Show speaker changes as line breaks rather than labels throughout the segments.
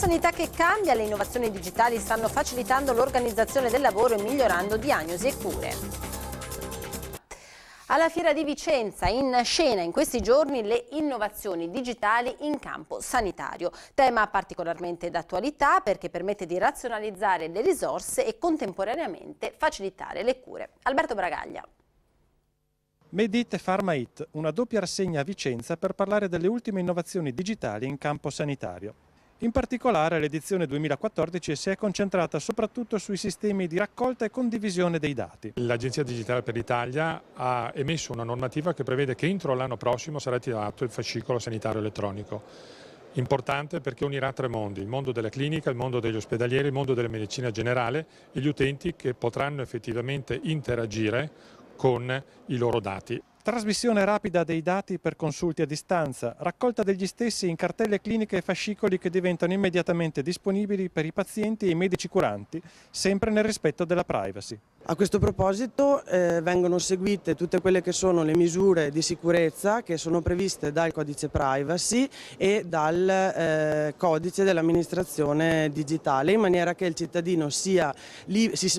sanità che cambia, le innovazioni digitali stanno facilitando l'organizzazione del lavoro e migliorando diagnosi e cure. Alla Fiera di Vicenza, in scena in questi giorni le innovazioni digitali in campo sanitario. Tema particolarmente d'attualità perché permette di razionalizzare le risorse e contemporaneamente facilitare le cure. Alberto Bragaglia.
Medit e PharmaIt, una doppia rassegna a Vicenza per parlare delle ultime innovazioni digitali in campo sanitario. In particolare l'edizione 2014 si è concentrata soprattutto sui sistemi di raccolta e condivisione dei dati.
L'Agenzia Digitale per l'Italia ha emesso una normativa che prevede che entro l'anno prossimo sarà attivato il fascicolo sanitario elettronico. Importante perché unirà tre mondi: il mondo della clinica, il mondo degli ospedalieri, il mondo della medicina generale e gli utenti che potranno effettivamente interagire con i loro dati.
Trasmissione rapida dei dati per consulti a distanza, raccolta degli stessi in cartelle cliniche e fascicoli che diventano immediatamente disponibili per i pazienti e i medici curanti, sempre nel rispetto della privacy.
A questo proposito vengono seguite tutte quelle che sono le misure di sicurezza che sono previste dal codice privacy e dal codice dell'amministrazione digitale, in maniera che il cittadino si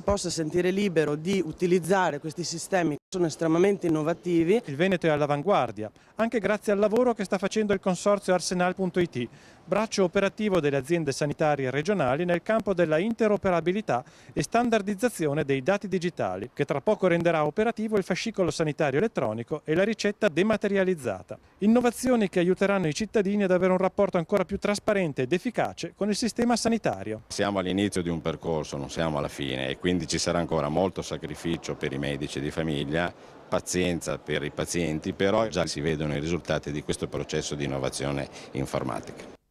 possa sentire libero di utilizzare questi sistemi che sono estremamente innovativi.
Il Veneto è all'avanguardia, anche grazie al lavoro che sta facendo il consorzio Arsenal.it, braccio operativo delle aziende sanitarie regionali nel campo della interoperabilità e standardizzazione dei dati digitali, che tra poco renderà operativo il fascicolo sanitario elettronico e la ricetta dematerializzata. Innovazioni che aiuteranno i cittadini ad avere un rapporto ancora più trasparente ed efficace con il sistema sanitario.
Siamo all'inizio di un percorso, non siamo alla fine, e quindi ci sarà ancora molto sacrificio per i medici di famiglia, pazienza per i pazienti, però già si vedono i risultati di questo processo di innovazione informatica.